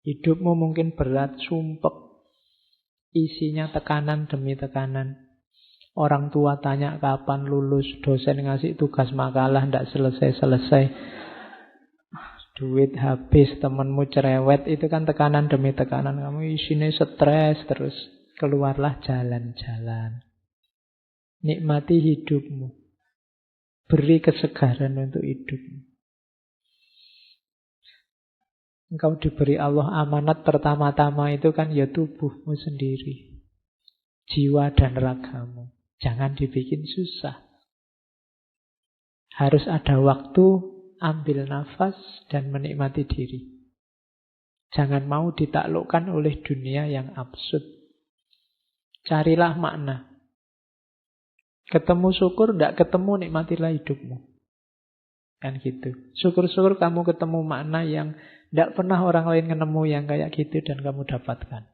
Hidupmu mungkin berat, sumpek. Isinya tekanan demi tekanan. Orang tua tanya kapan lulus, dosen ngasih tugas makalah ndak selesai-selesai. Duit habis, temenmu cerewet, itu kan tekanan demi tekanan. Kamu isinya stres terus. Keluarlah jalan-jalan. Nikmati hidupmu. Beri kesegaran untuk hidupmu. Engkau diberi Allah amanat pertama-tama itu kan ya tubuhmu sendiri. Jiwa dan ragamu. Jangan dibikin susah. Harus ada waktu, ambil nafas dan menikmati diri. Jangan mau ditaklukkan oleh dunia yang absurd. Carilah makna. Ketemu syukur, tidak ketemu, nikmatilah hidupmu. Kan gitu. Syukur-syukur kamu ketemu makna yang tidak pernah orang lain ketemu yang kayak gitu dan kamu dapatkan.